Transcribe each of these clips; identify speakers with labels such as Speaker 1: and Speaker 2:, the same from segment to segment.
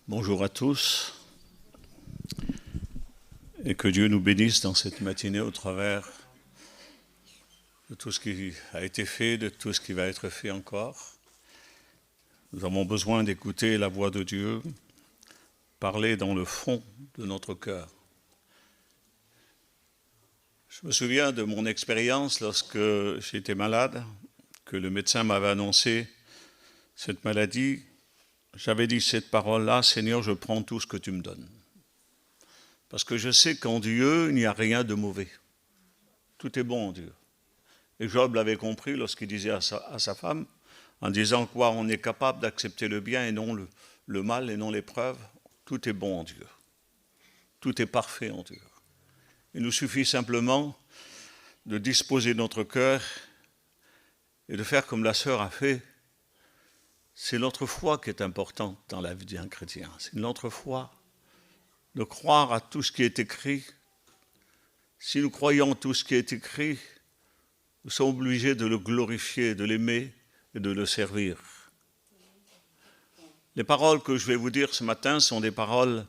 Speaker 1: Bonjour à tous et que Dieu nous bénisse dans cette matinée au travers de tout ce qui a été fait, de tout ce qui va être fait encore. Nous avons besoin d'écouter la voix de Dieu parler dans le fond de notre cœur. Je me souviens de mon expérience lorsque j'étais malade, que le médecin m'avait annoncé cette maladie. J'avais dit cette parole-là, Seigneur, je prends tout ce que tu me donnes. Parce que je sais qu'en Dieu, il n'y a rien de mauvais. Tout est bon en Dieu. Et Job l'avait compris lorsqu'il disait à sa femme, en disant quoi, on est capable d'accepter le bien et non le mal et non l'épreuve. Tout est bon en Dieu. Tout est parfait en Dieu. Il nous suffit simplement de disposer notre cœur et de faire comme la sœur a fait. C'est notre foi qui est importante dans la vie d'un chrétien. C'est notre foi. De croire à tout ce qui est écrit. Si nous croyons tout ce qui est écrit, nous sommes obligés de le glorifier, de l'aimer et de le servir. Les paroles que je vais vous dire ce matin sont des paroles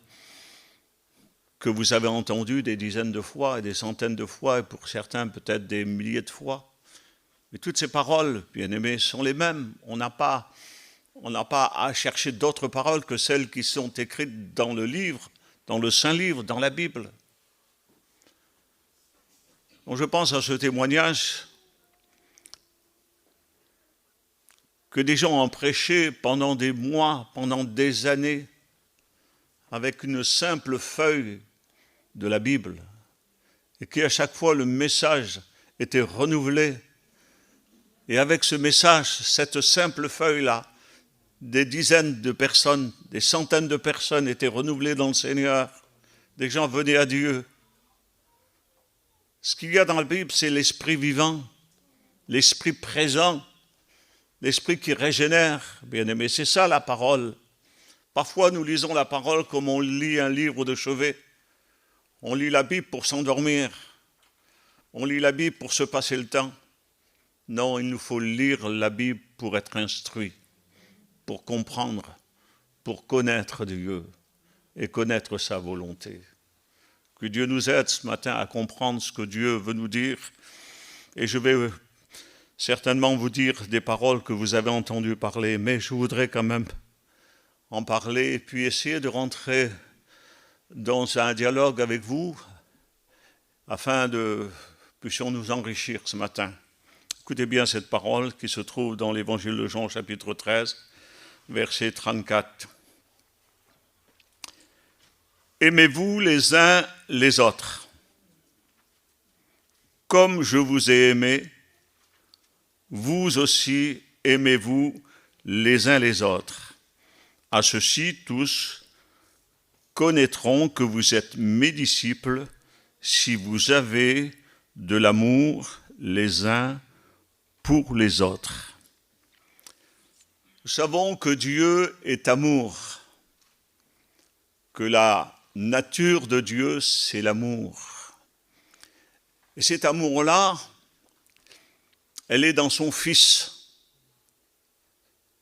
Speaker 1: que vous avez entendues des dizaines de fois et des centaines de fois, et pour certains peut-être des milliers de fois. Mais toutes ces paroles, bien aimés, sont les mêmes. On n'a pas à chercher d'autres paroles que celles qui sont écrites dans le livre, dans le Saint-Livre, dans la Bible. Donc je pense à ce témoignage que des gens ont prêché pendant des mois, pendant des années, avec une simple feuille de la Bible, et qu'à chaque fois le message était renouvelé. Et avec ce message, cette simple feuille-là, des dizaines de personnes, des centaines de personnes étaient renouvelées dans le Seigneur. Des gens venaient à Dieu. Ce qu'il y a dans la Bible, c'est l'esprit vivant, l'esprit présent, l'esprit qui régénère. Bien aimé, c'est ça la parole. Parfois, nous lisons la parole comme on lit un livre de chevet. On lit la Bible pour s'endormir. On lit la Bible pour se passer le temps. Non, il nous faut lire la Bible pour être instruit, pour comprendre, pour connaître Dieu et connaître sa volonté. Que Dieu nous aide ce matin à comprendre ce que Dieu veut nous dire. Et je vais certainement vous dire des paroles que vous avez entendues parler, mais je voudrais quand même en parler et puis essayer de rentrer dans un dialogue avec vous afin de puissions nous enrichir ce matin. Écoutez bien cette parole qui se trouve dans l'évangile de Jean, chapitre 13, verset 34. Aimez-vous les uns les autres, comme je vous ai aimé, vous aussi aimez-vous les uns les autres. À ceci, tous connaîtront que vous êtes mes disciples si vous avez de l'amour les uns pour les autres. Nous savons que Dieu est amour, que la nature de Dieu, c'est l'amour. Et cet amour-là, elle est dans son Fils.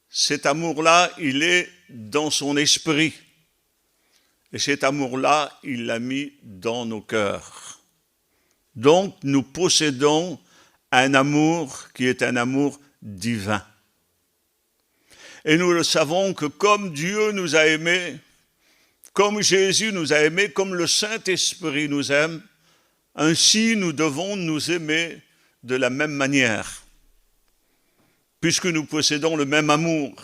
Speaker 1: Cet amour-là, il est dans son esprit. Et cet amour-là, il l'a mis dans nos cœurs. Donc, nous possédons un amour qui est un amour divin. Et nous le savons que comme Dieu nous a aimés, comme Jésus nous a aimés, comme le Saint-Esprit nous aime, ainsi nous devons nous aimer de la même manière, puisque nous possédons le même amour.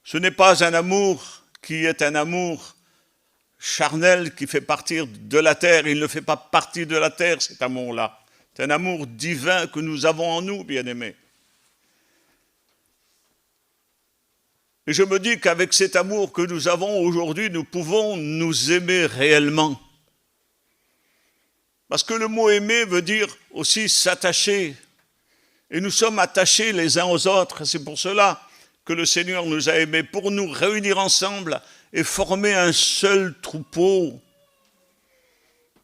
Speaker 1: Ce n'est pas un amour qui est un amour charnel qui fait partir de la terre. Il ne fait pas partie de la terre, cet amour-là. C'est un amour divin que nous avons en nous, bien-aimés. Et je me dis qu'avec cet amour que nous avons aujourd'hui, nous pouvons nous aimer réellement. Parce que le mot aimer veut dire aussi s'attacher. Et nous sommes attachés les uns aux autres. C'est pour cela que le Seigneur nous a aimés, pour nous réunir ensemble et former un seul troupeau.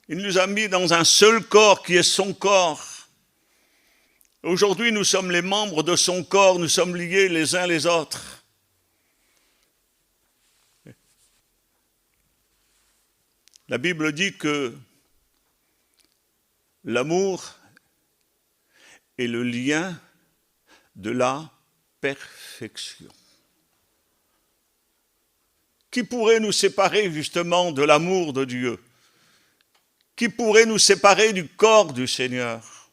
Speaker 1: Il nous a mis dans un seul corps qui est son corps. Aujourd'hui, nous sommes les membres de son corps, nous sommes liés les uns les autres. La Bible dit que l'amour est le lien de la perfection. Qui pourrait nous séparer justement de l'amour de Dieu? Qui pourrait nous séparer du corps du Seigneur?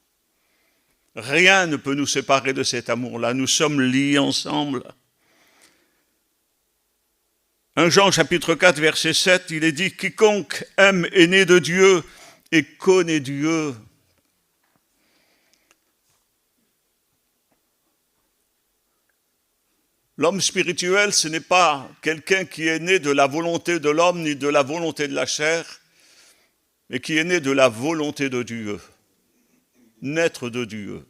Speaker 1: Rien ne peut nous séparer de cet amour-là. Nous sommes liés ensemble. 1 Jean chapitre 4, verset 7, il est dit « Quiconque aime est né de Dieu et connaît Dieu. » L'homme spirituel, ce n'est pas quelqu'un qui est né de la volonté de l'homme ni de la volonté de la chair, mais qui est né de la volonté de Dieu, naître de Dieu.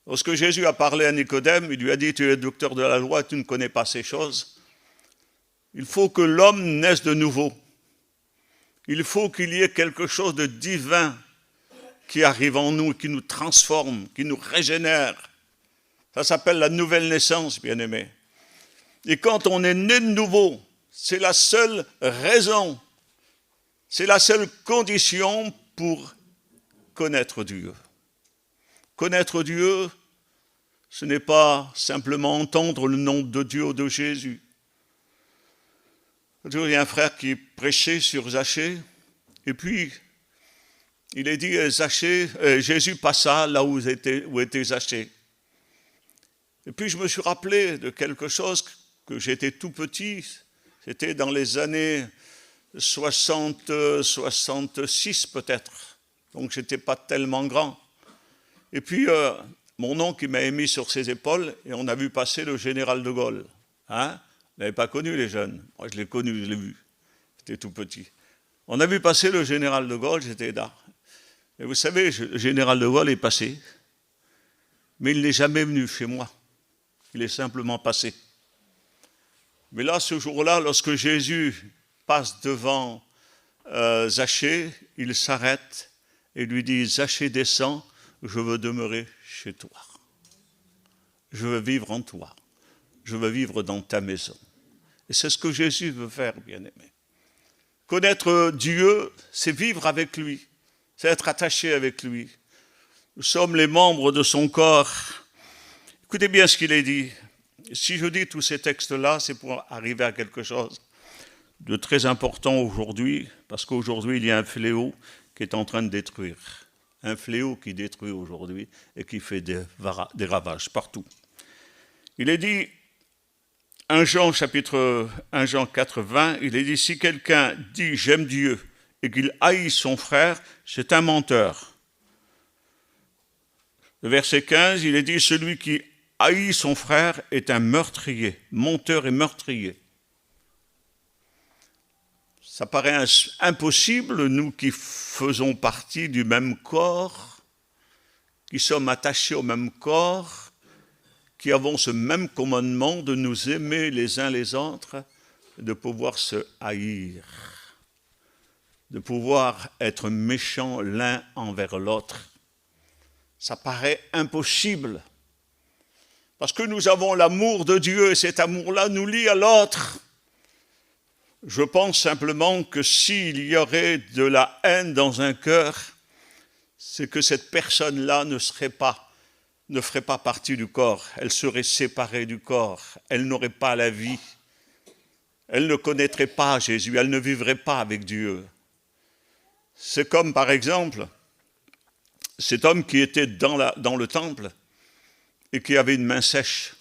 Speaker 1: Lorsque Jésus a parlé à Nicodème, il lui a dit « Tu es docteur de la loi, tu ne connais pas ces choses. » Il faut que l'homme naisse de nouveau. Il faut qu'il y ait quelque chose de divin qui arrive en nous, qui nous transforme, qui nous régénère. Ça s'appelle la nouvelle naissance, bien-aimés. Et quand on est né de nouveau, c'est la seule raison, c'est la seule condition pour connaître Dieu. Connaître Dieu, ce n'est pas simplement entendre le nom de Dieu ou de Jésus. Il y a un frère qui prêchait sur Zachée, et puis il est dit, Jésus passa là où était Zachée. Et puis je me suis rappelé de quelque chose que j'étais tout petit, c'était dans les années 60, 66 peut-être, donc je n'étais pas tellement grand. Et puis mon oncle m'a mis sur ses épaules et on a vu passer le général de Gaulle. Hein? Vous n'avez pas connu les jeunes, moi je l'ai connu, je l'ai vu, j'étais tout petit. On a vu passer le général de Gaulle, j'étais là. Et vous savez, le général de Gaulle est passé, mais il n'est jamais venu chez moi. Il est simplement passé. Mais là, ce jour-là, lorsque Jésus passe devant Zachée, il s'arrête et lui dit « Zachée, descends, je veux demeurer chez toi. Je veux vivre en toi. Je veux vivre dans ta maison. » Et c'est ce que Jésus veut faire, bien-aimé. Connaître Dieu, c'est vivre avec lui, c'est être attaché avec lui. Nous sommes les membres de son corps. Écoutez bien ce qu'il est dit. Si je dis tous ces textes-là, c'est pour arriver à quelque chose de très important aujourd'hui, parce qu'aujourd'hui, il y a un fléau qui est en train de détruire. Un fléau qui détruit aujourd'hui et qui fait des ravages partout. Il est dit, 1 Jean 4, 20, il est dit, si quelqu'un dit « j'aime Dieu » et qu'il haït son frère, c'est un menteur. Le verset 15, il est dit, celui qui haït son frère est un meurtrier, menteur et meurtrier. Ça paraît impossible, nous qui faisons partie du même corps, qui sommes attachés au même corps, qui avons ce même commandement de nous aimer les uns les autres, de pouvoir se haïr, de pouvoir être méchants l'un envers l'autre. Ça paraît impossible. Parce que nous avons l'amour de Dieu et cet amour-là nous lie à l'autre. Je pense simplement que s'il y aurait de la haine dans un cœur, c'est que cette personne-là ne ferait pas partie du corps. Elle serait séparée du corps. Elle n'aurait pas la vie. Elle ne connaîtrait pas Jésus. Elle ne vivrait pas avec Dieu. C'est comme, par exemple, cet homme qui était dans le temple et qui avait une main sèche.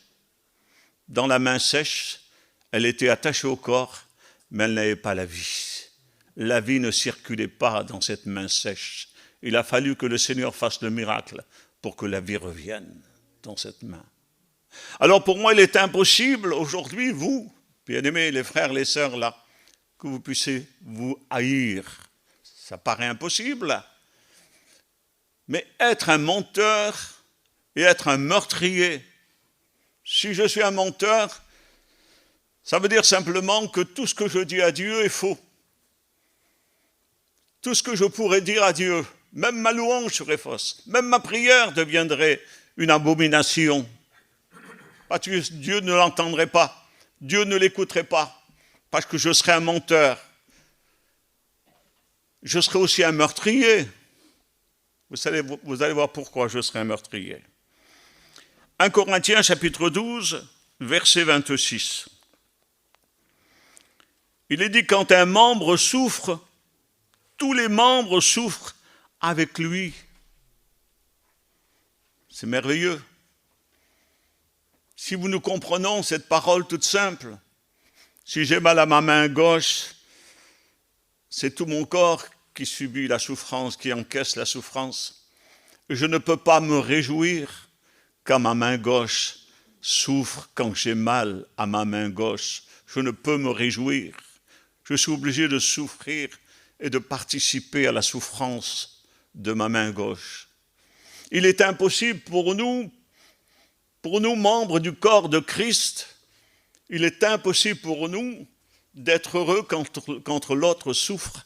Speaker 1: Dans la main sèche, elle était attachée au corps, mais elle n'avait pas la vie. La vie ne circulait pas dans cette main sèche. Il a fallu que le Seigneur fasse le miracle pour que la vie revienne dans cette main. Alors pour moi, il est impossible aujourd'hui, vous, bien-aimés, les frères, les sœurs là, que vous puissiez vous haïr. Ça paraît impossible. Mais être un menteur et être un meurtrier, si je suis un menteur, ça veut dire simplement que tout ce que je dis à Dieu est faux. Tout ce que je pourrais dire à Dieu, même ma louange serait fausse, même ma prière deviendrait une abomination. Parce que Dieu ne l'entendrait pas, Dieu ne l'écouterait pas, parce que je serais un menteur. je serai aussi un meurtrier. Vous allez voir pourquoi je serai un meurtrier. 1 Corinthiens chapitre 12, verset 26. Il est dit, quand un membre souffre, tous les membres souffrent avec lui. C'est merveilleux. Si nous comprenons cette parole toute simple, si j'ai mal à ma main gauche, c'est tout mon corps qui subit la souffrance, qui encaisse la souffrance. Je ne peux pas me réjouir quand ma main gauche souffre, quand j'ai mal à ma main gauche. Je ne peux me réjouir. Je suis obligé de souffrir et de participer à la souffrance de ma main gauche. Il est impossible pour nous membres du corps de Christ, il est impossible pour nous d'être heureux quand l'autre souffre.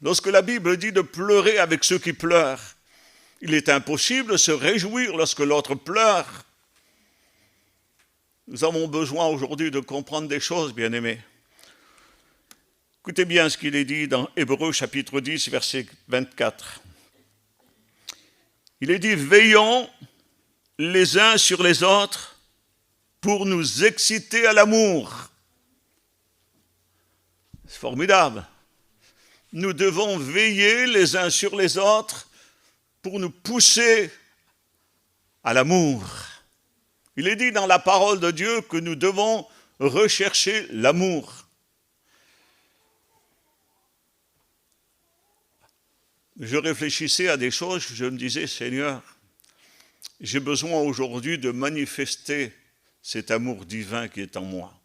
Speaker 1: Lorsque la Bible dit de pleurer avec ceux qui pleurent, il est impossible de se réjouir lorsque l'autre pleure. Nous avons besoin aujourd'hui de comprendre des choses, bien-aimés. Écoutez bien ce qu'il est dit dans Hébreux chapitre 10, verset 24. Il est dit, veillons les uns sur les autres pour nous exciter à l'amour. C'est formidable. Nous devons veiller les uns sur les autres pour nous pousser à l'amour. Il est dit dans la parole de Dieu que nous devons rechercher l'amour. Je réfléchissais à des choses, je me disais, Seigneur, j'ai besoin aujourd'hui de manifester cet amour divin qui est en moi.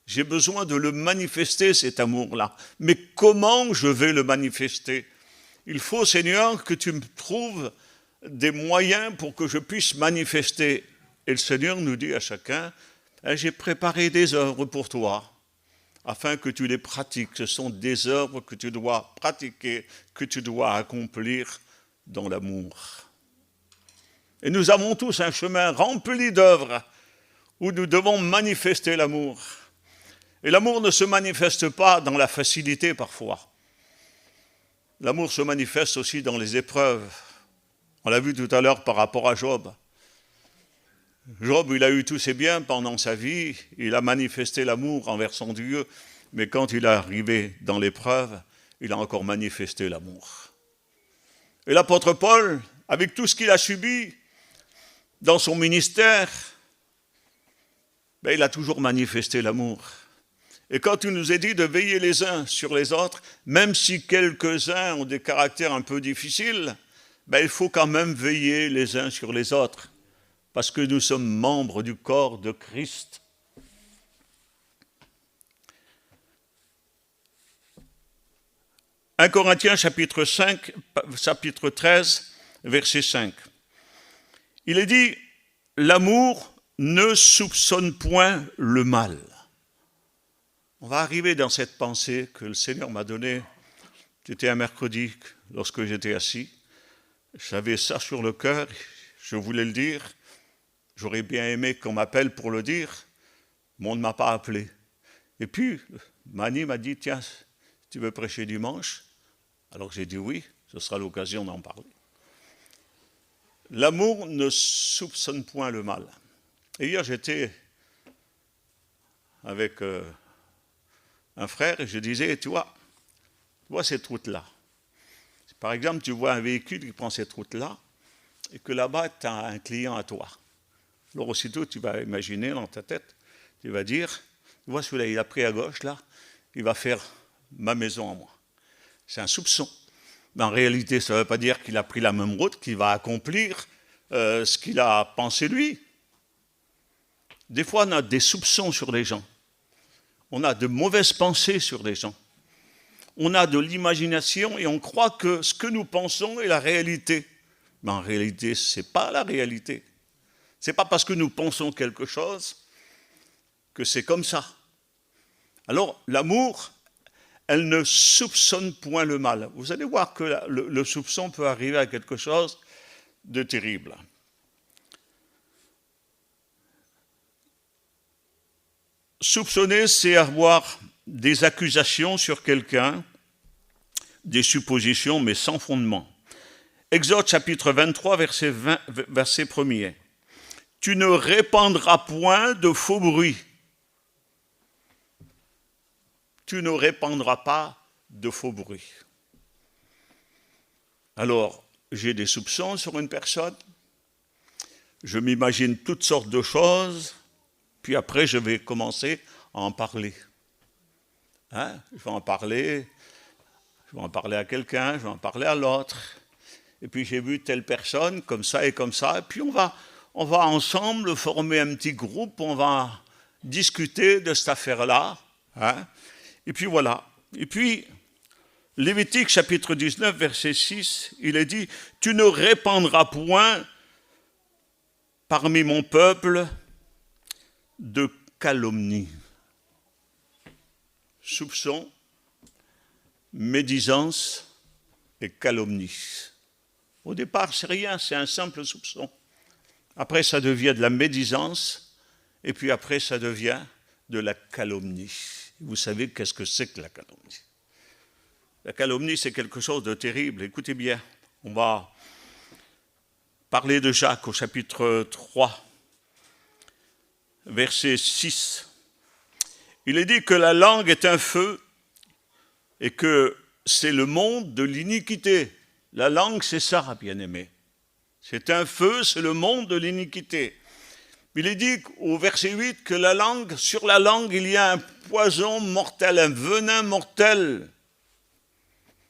Speaker 1: J'ai besoin de le manifester, cet amour-là. Mais comment je vais le manifester? Il faut, Seigneur, que tu me trouves des moyens pour que je puisse manifester. Et le Seigneur nous dit à chacun, j'ai préparé des œuvres pour toi, afin que tu les pratiques. Ce sont des œuvres que tu dois pratiquer, que tu dois accomplir dans l'amour. Et nous avons tous un chemin rempli d'œuvres où nous devons manifester l'amour. Et l'amour ne se manifeste pas dans la facilité parfois. L'amour se manifeste aussi dans les épreuves. On l'a vu tout à l'heure par rapport à Job. Job, il a eu tous ses biens pendant sa vie, il a manifesté l'amour envers son Dieu, mais quand il est arrivé dans l'épreuve, il a encore manifesté l'amour. Et l'apôtre Paul, avec tout ce qu'il a subi dans son ministère, il a toujours manifesté l'amour. Et quand il nous est dit de veiller les uns sur les autres, même si quelques-uns ont des caractères un peu difficiles, il faut quand même veiller les uns sur les autres, parce que nous sommes membres du corps de Christ. « 1 Corinthiens chapitre 13, verset 5. Il est dit, l'amour ne soupçonne point le mal. On va arriver dans cette pensée que le Seigneur m'a donnée. C'était un mercredi lorsque j'étais assis. J'avais ça sur le cœur, je voulais le dire. J'aurais bien aimé qu'on m'appelle pour le dire, mais on ne m'a pas appelé. Et puis, Mani m'a dit, tiens, tu veux prêcher dimanche? Alors j'ai dit oui, ce sera l'occasion d'en parler. L'amour ne soupçonne point le mal. Et hier, j'étais avec un frère et je disais, tu vois cette route-là. Par exemple, tu vois un véhicule qui prend cette route-là et que là-bas, tu as un client à toi. Alors aussitôt, tu vas imaginer dans ta tête, tu vas dire, tu vois celui-là, il a pris à gauche, là, il va faire ma maison à moi. C'est un soupçon. Mais en réalité, ça ne veut pas dire qu'il a pris la même route, qu'il va accomplir ce qu'il a pensé lui. Des fois, on a des soupçons sur les gens. On a de mauvaises pensées sur les gens. On a de l'imagination et on croit que ce que nous pensons est la réalité. Mais en réalité, ce n'est pas la réalité. Ce n'est pas parce que nous pensons quelque chose que c'est comme ça. Alors, l'amour, elle ne soupçonne point le mal. Vous allez voir que le soupçon peut arriver à quelque chose de terrible. Soupçonner, c'est avoir des accusations sur quelqu'un des suppositions, mais sans fondement. Exode chapitre 23, verset 1er. Tu ne répandras point de faux bruits. Tu ne répandras pas de faux bruits. Alors, j'ai des soupçons sur une personne, je m'imagine toutes sortes de choses, puis après je vais commencer à en parler. Je vais en parler à quelqu'un, je vais en parler à l'autre. Et puis j'ai vu telle personne comme ça, et puis on va ensemble former un petit groupe, on va discuter de cette affaire-là. Et puis voilà. Et puis, Lévitique chapitre 19, verset 6, il est dit, « Tu ne répandras point parmi mon peuple de calomnie. » Soupçon, médisance et calomnie. Au départ, c'est rien, c'est un simple soupçon. Après, ça devient de la médisance, et puis après, ça devient de la calomnie. Vous savez qu'est-ce que c'est que la calomnie? La calomnie, c'est quelque chose de terrible. Écoutez bien, on va parler de Jacques au chapitre 3, verset 6. Il est dit que la langue est un feu et que c'est le monde de l'iniquité. La langue, c'est ça, bien-aimé. C'est un feu, c'est le monde de l'iniquité. Il est dit au verset 8 que la langue, sur la langue, il y a un poison mortel, un venin mortel.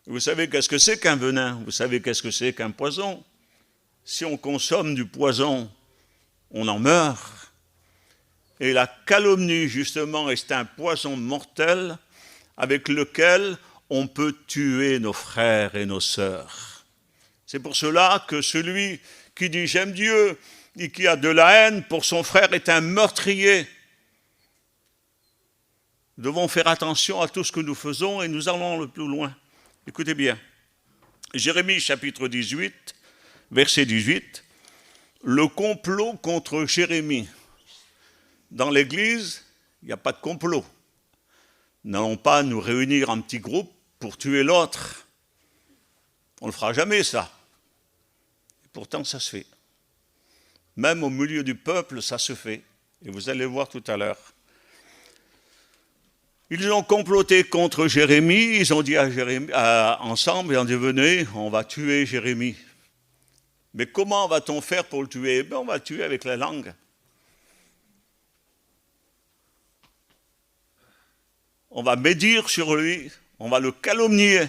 Speaker 1: Vous savez qu'est-ce que c'est qu'un venin? Vous savez qu'est-ce que c'est qu'un poison? Si on consomme du poison, on en meurt. Et la calomnie, justement, est un poison mortel avec lequel on peut tuer nos frères et nos sœurs. C'est pour cela que celui qui dit « j'aime Dieu » et qui a de la haine pour son frère est un meurtrier. Nous devons faire attention à tout ce que nous faisons et nous allons le plus loin. Écoutez bien, Jérémie chapitre 18, verset 18, le complot contre Jérémie. Dans l'Église, il n'y a pas de complot. Nous n'allons pas nous réunir en petits groupes pour tuer l'autre. On ne le fera jamais, ça. Et pourtant, ça se fait. Même au milieu du peuple, ça se fait. Et vous allez voir tout à l'heure. Ils ont comploté contre Jérémie, ils ont dit à Jérémie, ensemble, ils ont dit, venez, on va tuer Jérémie. Mais comment va-t-on faire pour le tuer? On va le tuer avec la langue. On va médire sur lui, on va le calomnier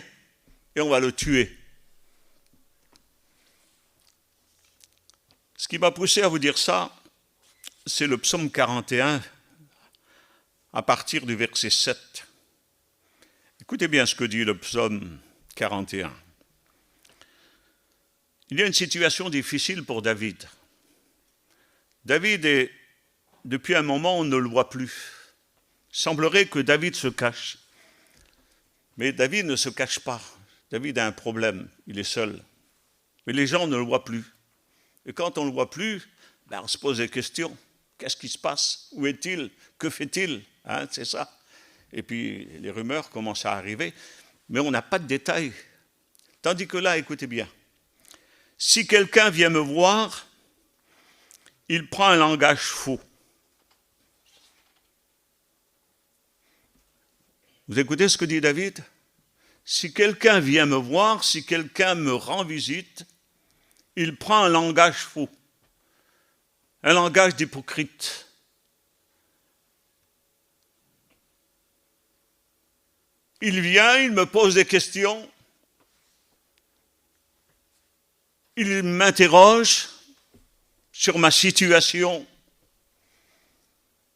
Speaker 1: et on va le tuer. Ce qui m'a poussé à vous dire ça, c'est le psaume 41, à partir du verset 7. Écoutez bien ce que dit le psaume 41. Il y a une situation difficile pour David. David, depuis un moment, on ne le voit plus. Il semblerait que David se cache. Mais David ne se cache pas. David a un problème, il est seul. Mais les gens ne le voient plus. Et quand on ne le voit plus, on se pose des questions. Qu'est-ce qui se passe? Où est-il? Que fait-il? C'est ça. Et puis les rumeurs commencent à arriver, mais on n'a pas de détails. Tandis que là, écoutez bien, si quelqu'un vient me voir, il prend un langage faux. Vous écoutez ce que dit David? Si quelqu'un vient me voir, si quelqu'un me rend visite, il prend un langage faux, un langage d'hypocrite. Il vient, il me pose des questions, il m'interroge sur ma situation.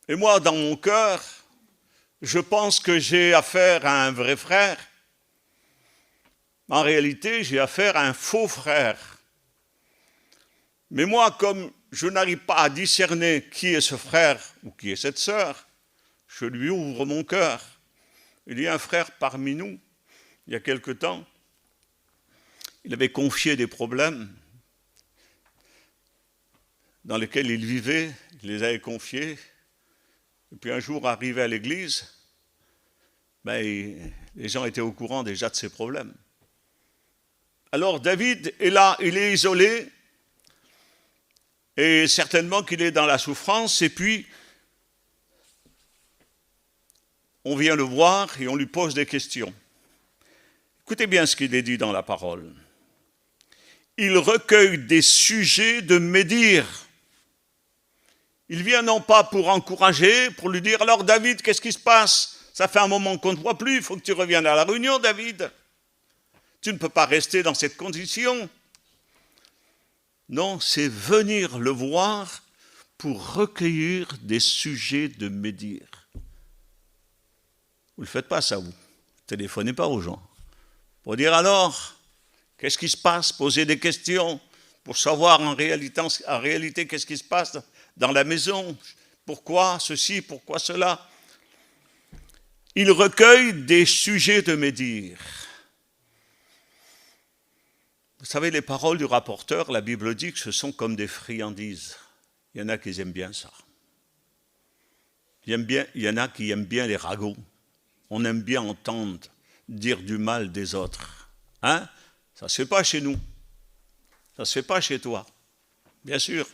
Speaker 1: Et moi, dans mon cœur, je pense que j'ai affaire à un vrai frère. En réalité, j'ai affaire à un faux frère. Mais moi, comme je n'arrive pas à discerner qui est ce frère ou qui est cette sœur, je lui ouvre mon cœur. Il y a un frère parmi nous, il y a quelque temps, il avait confié des problèmes dans lesquels il vivait, il les avait confiés. Et puis un jour, arrivé à l'église, les gens étaient au courant déjà de ses problèmes. Alors David est là, il est isolé, et certainement qu'il est dans la souffrance, et puis on vient le voir et on lui pose des questions. Écoutez bien ce qu'il est dit dans la parole. Il recueille des sujets de médire. Il vient non pas pour encourager, pour lui dire « Alors David, qu'est-ce qui se passe? Ça fait un moment qu'on ne te voit plus, il faut que tu reviennes à la réunion, David. Tu ne peux pas rester dans cette condition. » Non, c'est venir le voir pour recueillir des sujets de médire. Vous ne le faites pas ça, vous. Ne téléphonez pas aux gens. Pour dire alors, qu'est-ce qui se passe? Poser des questions pour savoir en réalité qu'est-ce qui se passe dans la maison. Pourquoi ceci, pourquoi cela? Il recueille des sujets de médire. Vous savez, les paroles du rapporteur, la Bible dit que ce sont comme des friandises. Il y en a qui aiment bien ça. Il y en a qui aiment bien les ragots. On aime bien entendre dire du mal des autres. Hein? Ça ne se fait pas chez nous. Ça ne se fait pas chez toi. Bien sûr.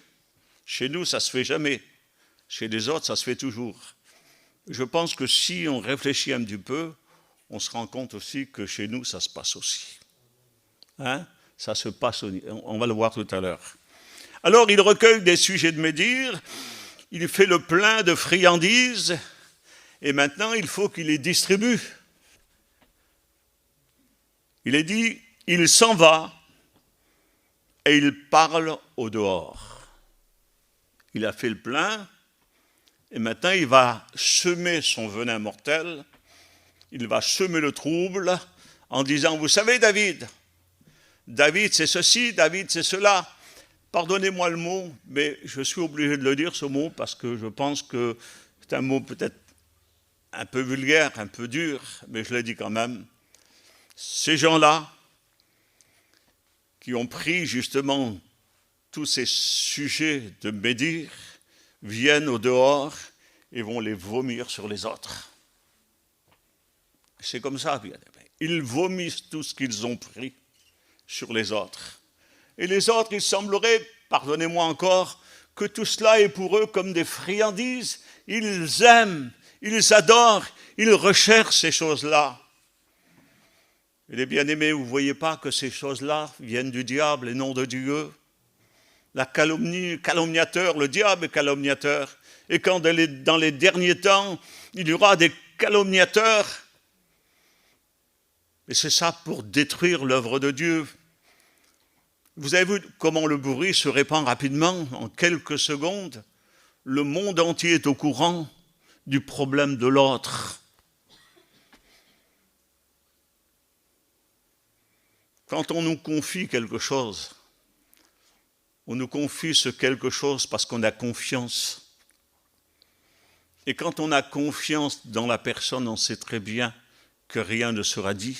Speaker 1: Chez nous, ça ne se fait jamais. Chez les autres, ça se fait toujours. Je pense que si on réfléchit un petit peu, on se rend compte aussi que chez nous, ça se passe aussi. Hein? Ça se passe, on va le voir tout à l'heure. Alors, il recueille des sujets de médire, il fait le plein de friandises, et maintenant, il faut qu'il les distribue. Il est dit, il s'en va, et il parle au dehors. Il a fait le plein, et maintenant, il va semer son venin mortel, il va semer le trouble, en disant, vous savez, David, c'est ceci, David, c'est cela. Pardonnez-moi le mot, mais je suis obligé de le dire, ce mot, parce que je pense que c'est un mot peut-être un peu vulgaire, un peu dur, mais je le dis quand même. Ces gens-là, qui ont pris justement tous ces sujets de médire, viennent au dehors et vont les vomir sur les autres. C'est comme ça, bien aimé. Ils vomissent tout ce qu'ils ont pris sur les autres. Et les autres, il semblerait, pardonnez-moi encore, que tout cela est pour eux comme des friandises. Ils aiment, ils adorent, ils recherchent ces choses-là. Et les bien-aimés, vous ne voyez pas que ces choses-là viennent du diable et non de Dieu? La calomnie, calomniateur, le diable est calomniateur. Et quand dans les derniers temps, il y aura des calomniateurs, et c'est ça pour détruire l'œuvre de Dieu. Vous avez vu comment le bruit se répand rapidement, en quelques secondes. Le monde entier est au courant du problème de l'autre. Quand on nous confie quelque chose, on nous confie ce quelque chose parce qu'on a confiance. Et quand on a confiance dans la personne, on sait très bien que rien ne sera dit.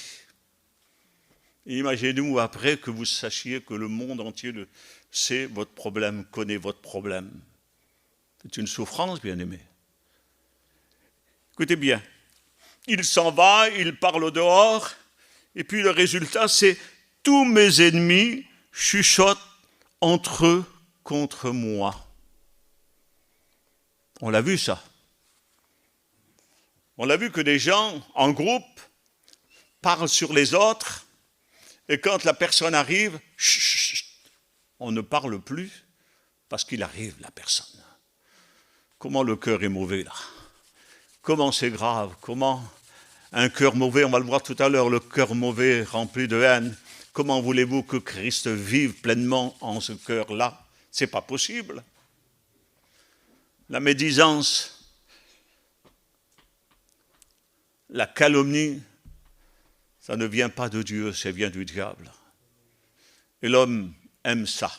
Speaker 1: Imaginez-vous après que vous sachiez que le monde entier sait votre problème, connaît votre problème. C'est une souffrance, bien-aimé. Écoutez bien, il s'en va, il parle au dehors, et puis le résultat, c'est « tous mes ennemis chuchotent entre eux contre moi ». On l'a vu ça. On l'a vu que des gens, en groupe, parlent sur les autres, et quand la personne arrive, on ne parle plus parce qu'il arrive, la personne. Comment le cœur est mauvais, là? Comment c'est grave? Comment un cœur mauvais, on va le voir tout à l'heure, le cœur mauvais rempli de haine, comment voulez-vous que Christ vive pleinement en ce cœur-là? C'est pas possible. La médisance, la calomnie, ça ne vient pas de Dieu, ça vient du diable. Et l'homme aime ça.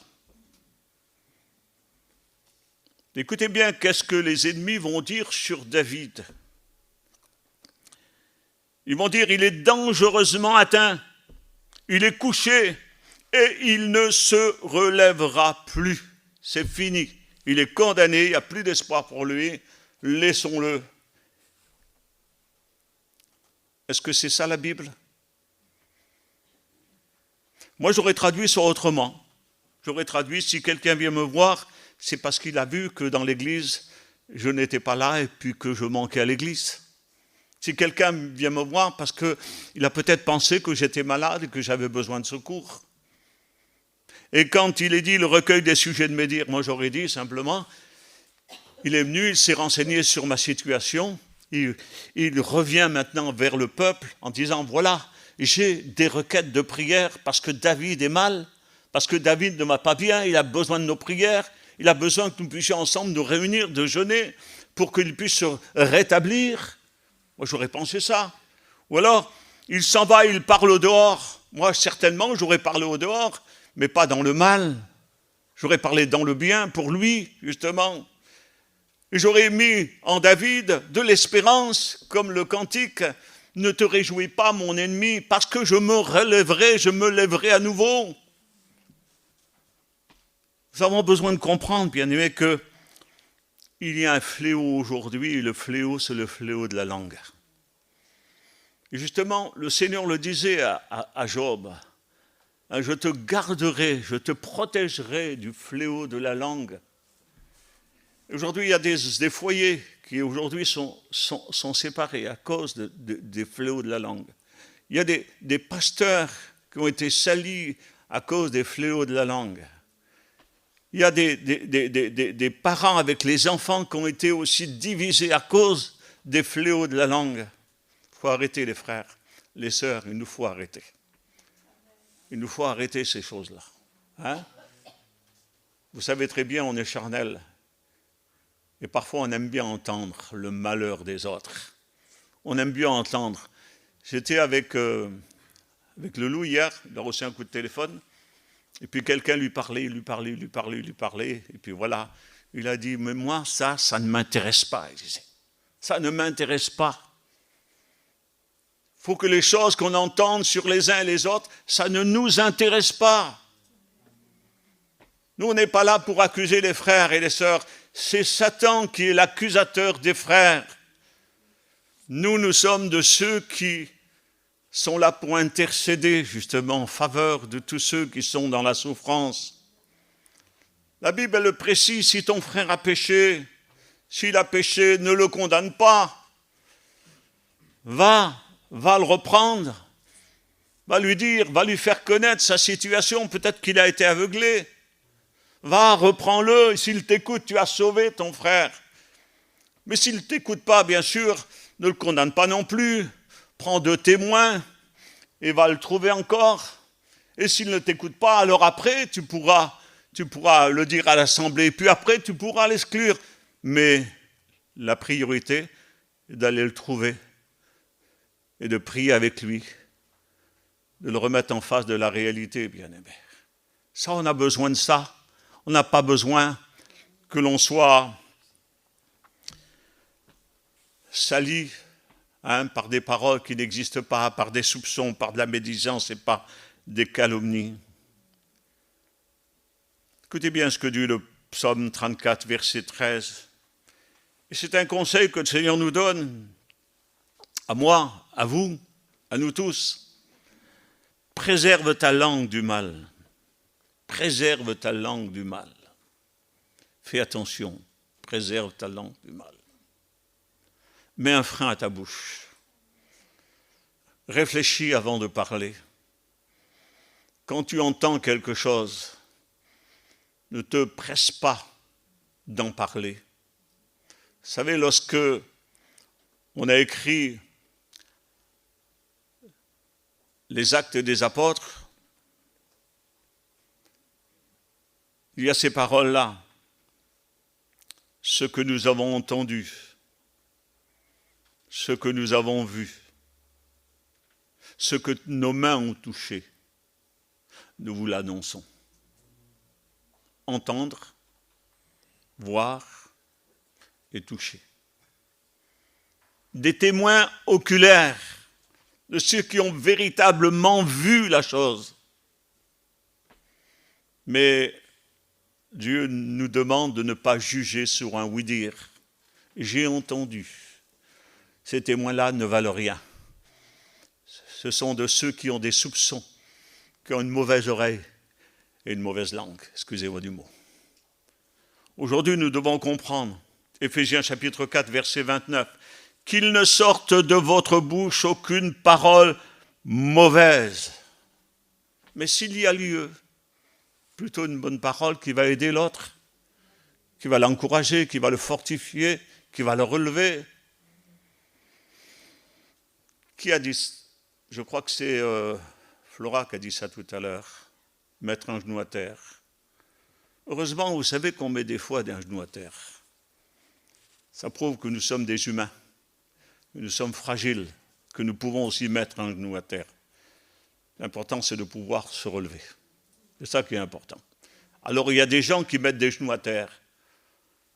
Speaker 1: Écoutez bien, qu'est-ce que les ennemis vont dire sur David? Ils vont dire, il est dangereusement atteint, il est couché et il ne se relèvera plus. C'est fini, il est condamné, il n'y a plus d'espoir pour lui, laissons-le. Est-ce que c'est ça la Bible? Moi, j'aurais traduit ça autrement. J'aurais traduit, si quelqu'un vient me voir, c'est parce qu'il a vu que dans l'église, je n'étais pas là et puis que je manquais à l'église. Si quelqu'un vient me voir parce qu'il a peut-être pensé que j'étais malade et que j'avais besoin de secours. Et quand il est dit le recueil des sujets de médire, moi j'aurais dit simplement, il est venu, il s'est renseigné sur ma situation, il revient maintenant vers le peuple en disant, voilà, j'ai des requêtes de prière parce que David est mal, parce que David ne va pas bien, il a besoin de nos prières, il a besoin que nous puissions ensemble nous réunir, de jeûner, pour qu'il puisse se rétablir. Moi j'aurais pensé ça. Ou alors, il s'en va, il parle au dehors. Moi certainement j'aurais parlé au dehors, mais pas dans le mal. J'aurais parlé dans le bien pour lui, justement. Et j'aurais mis en David de l'espérance, comme le cantique, « Ne te réjouis pas, mon ennemi, parce que je me relèverai, je me lèverai à nouveau. » Nous avons besoin de comprendre, bien aimé, qu'il y a un fléau aujourd'hui, et le fléau, c'est le fléau de la langue. Et justement, le Seigneur le disait à Job, « Je te garderai, je te protégerai du fléau de la langue. » Aujourd'hui, il y a des foyers qui aujourd'hui sont séparés à cause des fléaux de la langue. Il y a des pasteurs qui ont été salis à cause des fléaux de la langue. Il y a des parents avec les enfants qui ont été aussi divisés à cause des fléaux de la langue. Il faut arrêter, les frères, les sœurs, il nous faut arrêter. Il nous faut arrêter ces choses-là. Hein? Vous savez très bien, on est charnel. Et parfois, on aime bien entendre le malheur des autres. On aime bien entendre. J'étais avec le loup hier, il a reçu un coup de téléphone, et puis quelqu'un lui parlait. Et puis voilà, il a dit, mais moi, ça ne m'intéresse pas. Il disait, ça ne m'intéresse pas. Il faut que les choses qu'on entende sur les uns et les autres, ça ne nous intéresse pas. Nous, on n'est pas là pour accuser les frères et les sœurs. C'est Satan qui est l'accusateur des frères. Nous sommes de ceux qui sont là pour intercéder justement en faveur de tous ceux qui sont dans la souffrance. La Bible elle le précise, si ton frère a péché, s'il a péché, ne le condamne pas. Va le reprendre, va lui dire, va lui faire connaître sa situation, peut-être qu'il a été aveuglé. Va, reprends-le, et s'il t'écoute, tu as sauvé ton frère. Mais s'il ne t'écoute pas, bien sûr, ne le condamne pas non plus. Prends 2 témoins et va le trouver encore. Et s'il ne t'écoute pas, alors après, tu pourras le dire à l'assemblée, puis après, tu pourras l'exclure. Mais la priorité est d'aller le trouver et de prier avec lui, de le remettre en face de la réalité, bien-aimé. Ça, on a besoin de ça. On n'a pas besoin que l'on soit sali par des paroles qui n'existent pas, par des soupçons, par de la médisance et par des calomnies. Écoutez bien ce que dit le psaume 34, verset 13. Et c'est un conseil que le Seigneur nous donne, à moi, à vous, à nous tous. Préserve ta langue du mal. Préserve ta langue du mal. Fais attention, préserve ta langue du mal. Mets un frein à ta bouche. Réfléchis avant de parler. Quand tu entends quelque chose, ne te presse pas d'en parler. Vous savez, lorsque on a écrit les Actes des Apôtres, il y a ces paroles-là. Ce que nous avons entendu, ce que nous avons vu, ce que nos mains ont touché, nous vous l'annonçons. Entendre, voir et toucher. Des témoins oculaires de ceux qui ont véritablement vu la chose. Mais Dieu nous demande de ne pas juger sur un oui-dire. J'ai entendu. Ces témoins-là ne valent rien. Ce sont de ceux qui ont des soupçons, qui ont une mauvaise oreille et une mauvaise langue, excusez-moi du mot. Aujourd'hui, nous devons comprendre, Éphésiens chapitre 4, verset 29, qu'il ne sorte de votre bouche aucune parole mauvaise. Mais s'il y a lieu, plutôt une bonne parole qui va aider l'autre, qui va l'encourager, qui va le fortifier, qui va le relever. Qui a dit, je crois que c'est Flora qui a dit ça tout à l'heure, mettre un genou à terre. Heureusement, vous savez qu'on met des fois un genou à terre. Ça prouve que nous sommes des humains, que nous sommes fragiles, que nous pouvons aussi mettre un genou à terre. L'important, c'est de pouvoir se relever. C'est ça qui est important. Alors, il y a des gens qui mettent des genoux à terre.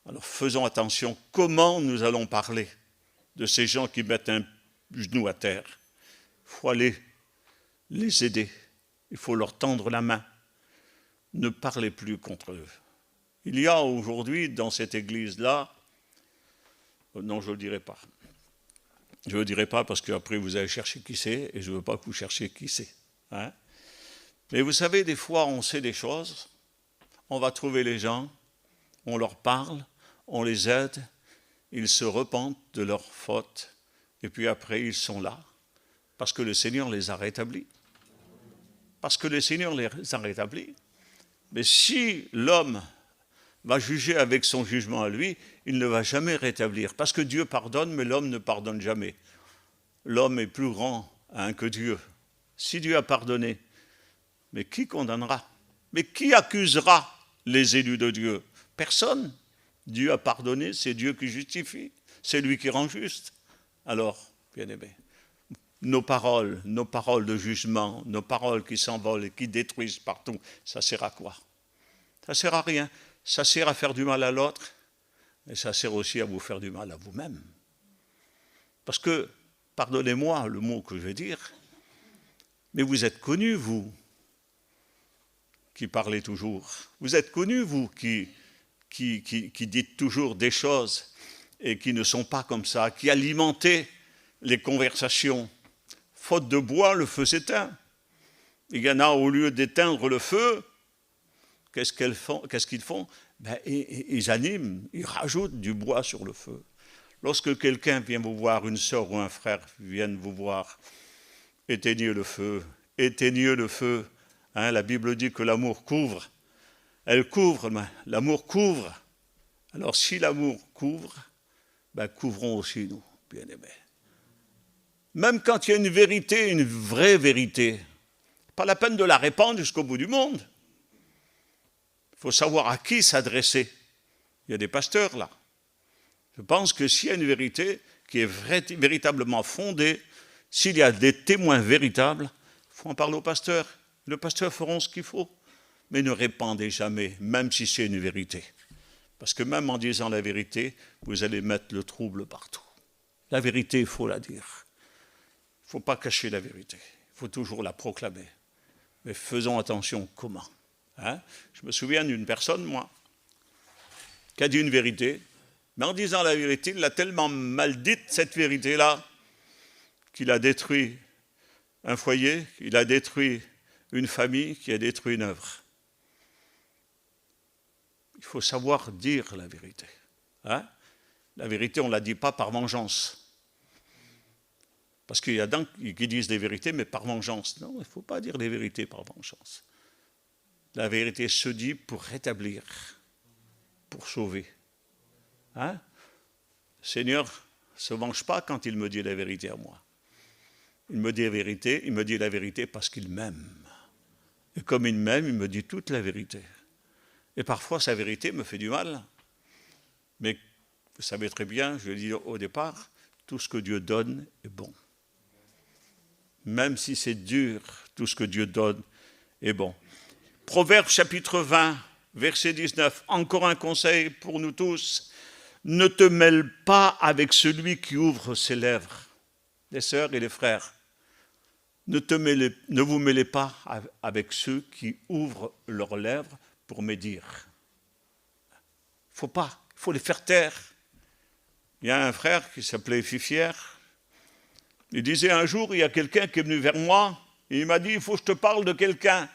Speaker 1: Alors, faisons attention. Comment nous allons parler de ces gens qui mettent un genou à terre? Il faut aller les aider. Il faut leur tendre la main. Ne parlez plus contre eux. Il y a aujourd'hui, dans cette église-là, non, je ne le dirai pas. Je ne le dirai pas parce qu'après, vous allez chercher qui c'est, et je ne veux pas que vous cherchiez qui c'est. Hein? Mais vous savez, des fois, on sait des choses, on va trouver les gens, on leur parle, on les aide, ils se repentent de leurs fautes, et puis après, ils sont là, parce que le Seigneur les a rétablis. Parce que le Seigneur les a rétablis. Mais si l'homme va juger avec son jugement à lui, il ne va jamais rétablir. Parce que Dieu pardonne, mais l'homme ne pardonne jamais. L'homme est plus grand que Dieu. Si Dieu a pardonné, mais qui condamnera? Mais qui accusera les élus de Dieu? Personne. Dieu a pardonné, c'est Dieu qui justifie, c'est lui qui rend juste. Alors, bien-aimés, nos paroles de jugement, nos paroles qui s'envolent et qui détruisent partout, ça sert à quoi? Ça sert à rien. Ça sert à faire du mal à l'autre, mais ça sert aussi à vous faire du mal à vous-même. Parce que, pardonnez-moi le mot que je vais dire, mais vous êtes connus, vous, qui parlez toujours. Vous êtes connus, vous, qui dites toujours des choses et qui ne sont pas comme ça, qui alimentez les conversations. Faute de bois, le feu s'éteint. Il y en a, au lieu d'éteindre le feu, qu'est-ce qu'ils font? Ils animent, ils rajoutent du bois sur le feu. Lorsque quelqu'un vient vous voir, une sœur ou un frère viennent vous voir, éteignez le feu, éteignez le feu. Hein, la Bible dit que l'amour couvre. Elle couvre, l'amour couvre. Alors si l'amour couvre, couvrons aussi nous, bien-aimés. Même quand il y a une vérité, une vraie vérité, pas la peine de la répandre jusqu'au bout du monde. Il faut savoir à qui s'adresser. Il y a des pasteurs là. Je pense que s'il y a une vérité qui est véritablement fondée, s'il y a des témoins véritables, il faut en parler au pasteur. Les pasteurs feront ce qu'il faut, mais ne répandez jamais, même si c'est une vérité. Parce que même en disant la vérité, vous allez mettre le trouble partout. La vérité, il faut la dire. Il ne faut pas cacher la vérité. Il faut toujours la proclamer. Mais faisons attention comment. Hein? Je me souviens d'une personne, moi, qui a dit une vérité, mais en disant la vérité, il l'a tellement mal dite, cette vérité-là, qu'il a détruit un foyer, il a détruit une famille, qui a détruit une œuvre. Il faut savoir dire la vérité. Hein? La vérité, on ne la dit pas par vengeance. Parce qu'il y a des qui disent des vérités, mais par vengeance. Non, il ne faut pas dire des vérités par vengeance. La vérité se dit pour rétablir, pour sauver. Hein? Le Seigneur ne se venge pas quand il me dit la vérité à moi. Il me dit la vérité parce qu'il m'aime. Et comme il m'aime, il me dit toute la vérité. Et parfois, sa vérité me fait du mal. Mais vous savez très bien, je l'ai dit au départ, tout ce que Dieu donne est bon. Même si c'est dur, tout ce que Dieu donne est bon. Proverbe chapitre 20, verset 19. Encore un conseil pour nous tous. Ne te mêle pas avec celui qui ouvre ses lèvres. Les sœurs et les frères, ne vous mêlez pas avec ceux qui ouvrent leurs lèvres pour médire. Il ne faut pas, il faut les faire taire. Il y a un frère qui s'appelait Fifière. Il disait un jour, il y a quelqu'un qui est venu vers moi Il m'a dit, il faut que je te parle de quelqu'un.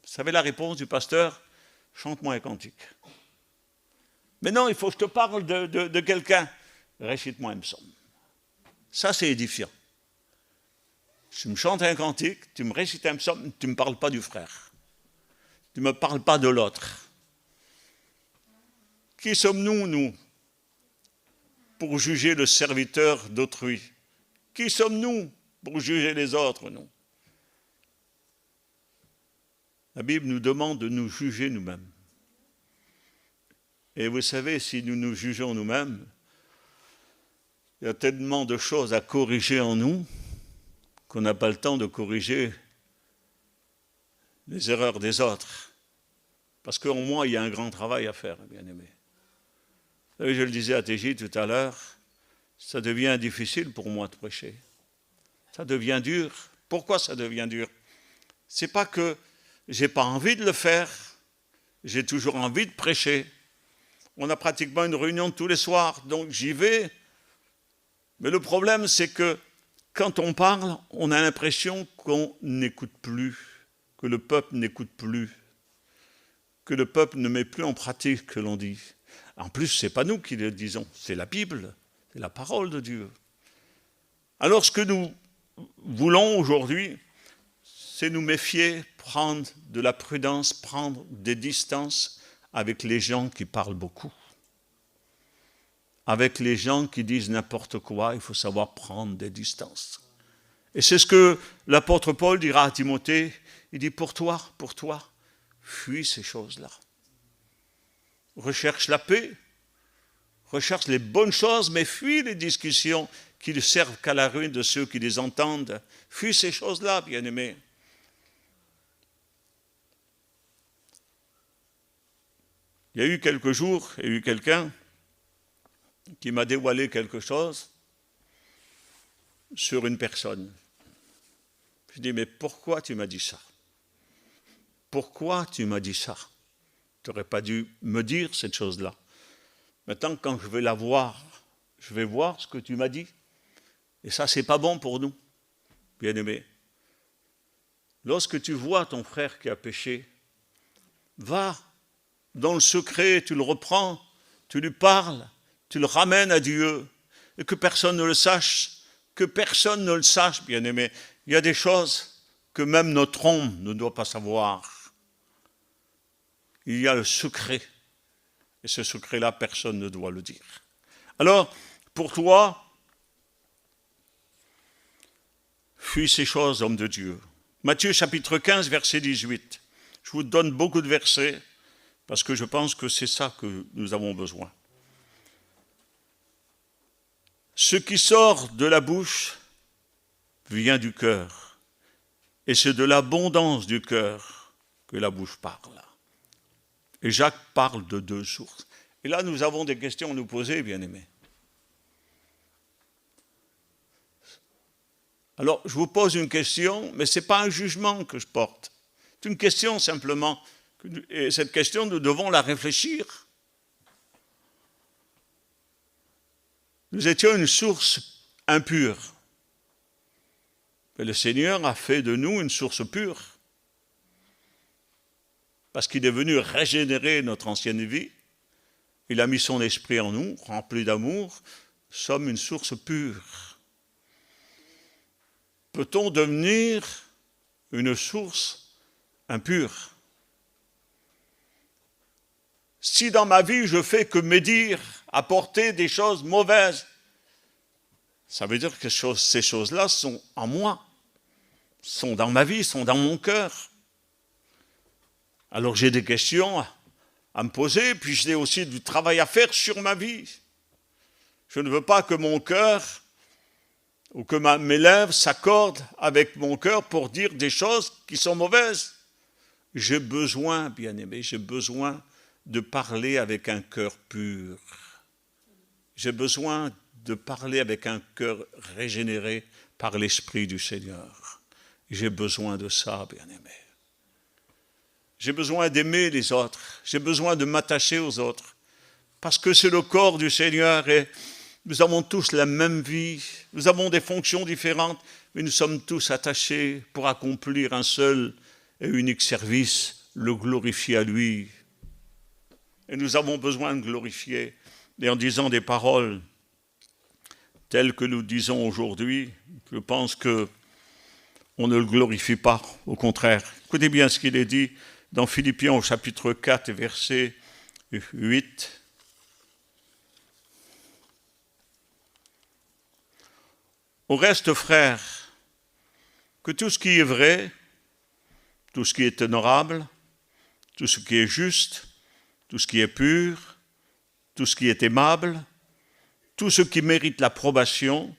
Speaker 1: Vous savez la réponse du pasteur? Chante-moi un cantique. Mais non, il faut que je te parle de quelqu'un. Récite-moi un psaume. Ça, c'est édifiant. Tu me chantes un cantique, tu me récites un psaume, tu ne me parles pas du frère. Tu ne me parles pas de l'autre. Qui sommes-nous, nous, pour juger le serviteur d'autrui? Qui sommes-nous pour juger les autres, nous? La Bible nous demande de nous juger nous-mêmes. Et vous savez, si nous nous jugeons nous-mêmes, il y a tellement de choses à corriger en nous qu'on n'a pas le temps de corriger les erreurs des autres. Parce qu'en moi, il y a un grand travail à faire, bien-aimés. Vous savez, je le disais à TJ tout à l'heure, ça devient difficile pour moi de prêcher. Ça devient dur. Pourquoi ça devient dur? C'est pas que j'ai pas envie de le faire, j'ai toujours envie de prêcher. On a pratiquement une réunion tous les soirs, donc j'y vais. Mais le problème, c'est que quand on parle, on a l'impression qu'on n'écoute plus, que le peuple n'écoute plus, que le peuple ne met plus en pratique ce que l'on dit. En plus, ce n'est pas nous qui le disons, c'est la Bible, c'est la parole de Dieu. Alors ce que nous voulons aujourd'hui, c'est nous méfier, prendre de la prudence, prendre des distances avec les gens qui parlent beaucoup. Avec les gens qui disent n'importe quoi, il faut savoir prendre des distances. Et c'est ce que l'apôtre Paul dira à Timothée, il dit pour toi, fuis ces choses-là. Recherche la paix, recherche les bonnes choses, mais fuis les discussions qui ne servent qu'à la ruine de ceux qui les entendent. Fuis ces choses-là, bien-aimés. Il y a eu quelques jours, il y a eu quelqu'un qui m'a dévoilé quelque chose sur une personne. Je dis, mais pourquoi tu m'as dit ça? Pourquoi tu m'as dit ça? Tu n'aurais pas dû me dire cette chose-là. Maintenant, quand je vais la voir, je vais voir ce que tu m'as dit. Et ça, c'est pas bon pour nous, bien-aimés. Lorsque tu vois ton frère qui a péché, va dans le secret, tu le reprends, tu lui parles, tu le ramènes à Dieu, et que personne ne le sache, bien-aimés. Il y a des choses que même notre ombre ne doit pas savoir. Il y a le secret, et ce secret-là, personne ne doit le dire. Alors, pour toi, fuis ces choses, homme de Dieu. Matthieu chapitre 15, verset 18. Je vous donne beaucoup de versets, parce que je pense que c'est ça que nous avons besoin. Ce qui sort de la bouche vient du cœur, et c'est de l'abondance du cœur que la bouche parle. Et Jacques parle de deux sources. Et là, nous avons des questions à nous poser, bien-aimés. Alors, je vous pose une question, mais ce n'est pas un jugement que je porte. C'est une question simplement. Et cette question, nous devons la réfléchir. Nous étions une source impure. Mais le Seigneur a fait de nous une source pure. Parce qu'il est venu régénérer notre ancienne vie. Il a mis son esprit en nous, rempli d'amour. Nous sommes une source pure. Peut-on devenir une source impure? Si dans ma vie je fais que médire, apporter des choses mauvaises, ça veut dire que ces choses-là sont en moi, sont dans ma vie, sont dans mon cœur. Alors j'ai des questions à me poser, puis j'ai aussi du travail à faire sur ma vie. Je ne veux pas que mon cœur ou que mes lèvres s'accordent avec mon cœur pour dire des choses qui sont mauvaises. J'ai besoin, bien-aimé, j'ai besoin de parler avec un cœur pur. J'ai besoin de parler avec un cœur régénéré par l'Esprit du Seigneur. J'ai besoin de ça, bien-aimé. J'ai besoin d'aimer les autres. J'ai besoin de m'attacher aux autres. Parce que c'est le corps du Seigneur et Nous avons tous la même vie, nous avons des fonctions différentes, mais nous sommes tous attachés pour accomplir un seul et unique service, le glorifier à lui. Et nous avons besoin de glorifier. Et en disant des paroles telles que nous disons aujourd'hui, je pense qu'on ne le glorifie pas, au contraire. Écoutez bien ce qu'il est dit dans Philippiens au chapitre 4, verset 8. Au reste, frères, que tout ce qui est vrai, tout ce qui est honorable, tout ce qui est juste, tout ce qui est pur, tout ce qui est aimable, tout ce qui mérite l'approbation,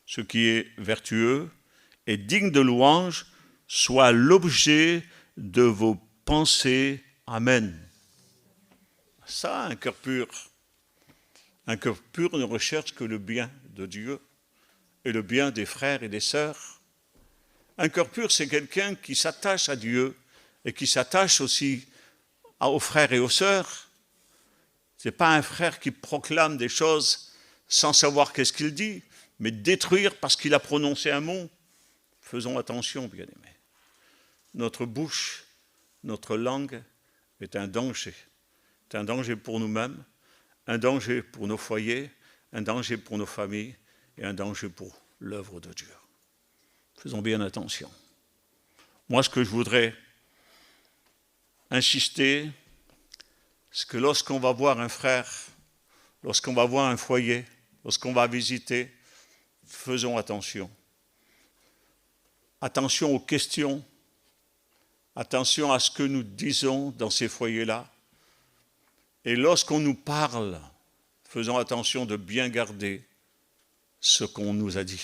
Speaker 1: ce qui est vertueux et digne de louange, soit l'objet de vos pensées. Amen. Ça, un cœur pur. Un cœur pur ne recherche que le bien de Dieu et le bien des frères et des sœurs. Un cœur pur, c'est quelqu'un qui s'attache à Dieu et qui s'attache aussi aux frères et aux sœurs. Ce n'est pas un frère qui proclame des choses sans savoir qu'est-ce qu'il dit, mais détruire parce qu'il a prononcé un mot. Faisons attention, bien-aimés. Notre bouche, notre langue est un danger. C'est un danger pour nous-mêmes, un danger pour nos foyers, un danger pour nos familles et un danger pour l'œuvre de Dieu. Faisons bien attention. Moi, ce que je voudrais insister, c'est que lorsqu'on va voir un frère, lorsqu'on va voir un foyer, lorsqu'on va visiter, faisons attention. Attention aux questions, attention à ce que nous disons dans ces foyers-là. Et lorsqu'on nous parle, faisons attention de bien garder ce qu'on nous a dit,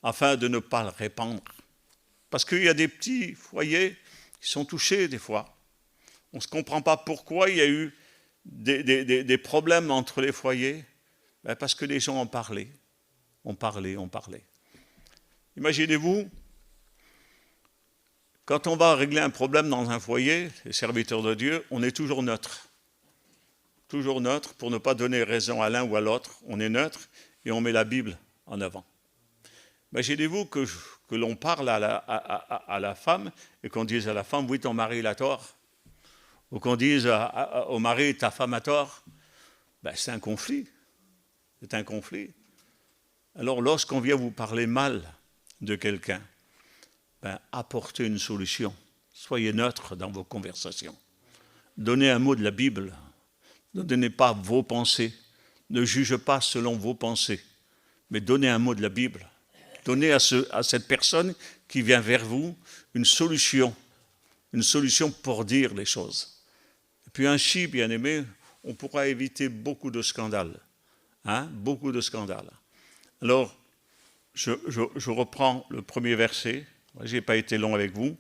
Speaker 1: afin de ne pas le répandre. Parce qu'il y a des petits foyers qui sont touchés des fois. On ne se comprend pas pourquoi il y a eu des problèmes entre les foyers. Ben parce que les gens en parlaient. On parlait. Imaginez-vous, quand on va régler un problème dans un foyer, les serviteurs de Dieu, on est toujours neutre. Toujours neutre pour ne pas donner raison à l'un ou à l'autre. On est neutre et on met la Bible en avant. Imaginez-vous que l'on parle à la femme et qu'on dise à la femme, oui, ton mari il a tort. Ou qu'on dise au mari, ta femme a tort. Ben, c'est un conflit. C'est un conflit. Alors, lorsqu'on vient vous parler mal de quelqu'un, ben, apportez une solution. Soyez neutre dans vos conversations. Donnez un mot de la Bible. Ne donnez pas vos pensées. Ne juge pas selon vos pensées. Mais donnez un mot de la Bible. Donnez à cette personne qui vient vers vous une solution pour dire les choses. Et puis ainsi, bien aimé, on pourra éviter beaucoup de scandales. Beaucoup de scandales. Alors, je reprends le premier verset. Je n'ai pas été long avec vous.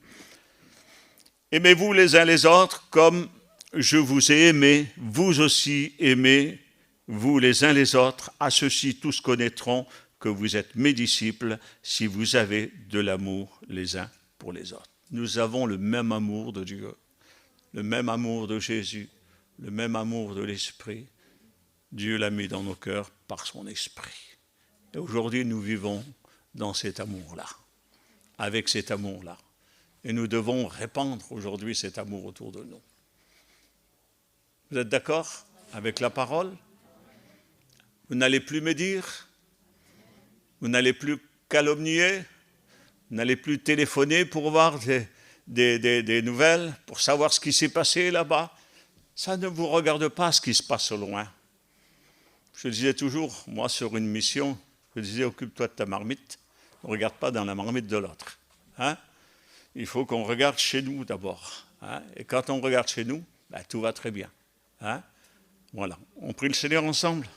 Speaker 1: Aimez-vous les uns les autres comme je vous ai aimé, vous aussi aimez-vous les uns les autres. À ceci, tous connaîtront que vous êtes mes disciples si vous avez de l'amour les uns pour les autres. Nous avons le même amour de Dieu, le même amour de Jésus, le même amour de l'Esprit. Dieu l'a mis dans nos cœurs par son Esprit. Et aujourd'hui, nous vivons dans cet amour-là, avec cet amour-là. Et nous devons répandre aujourd'hui cet amour autour de nous. Vous êtes d'accord avec la parole? Vous n'allez plus médire? Vous n'allez plus calomnier? Vous n'allez plus téléphoner pour voir des nouvelles, pour savoir ce qui s'est passé là-bas? Ça ne vous regarde pas ce qui se passe au loin. Je disais toujours, moi sur une mission, je disais, occupe-toi de ta marmite, ne regarde pas dans la marmite de l'autre. Il faut qu'on regarde chez nous d'abord. Et quand on regarde chez nous, ben, tout va très bien. Voilà. On prie le Seigneur ensemble.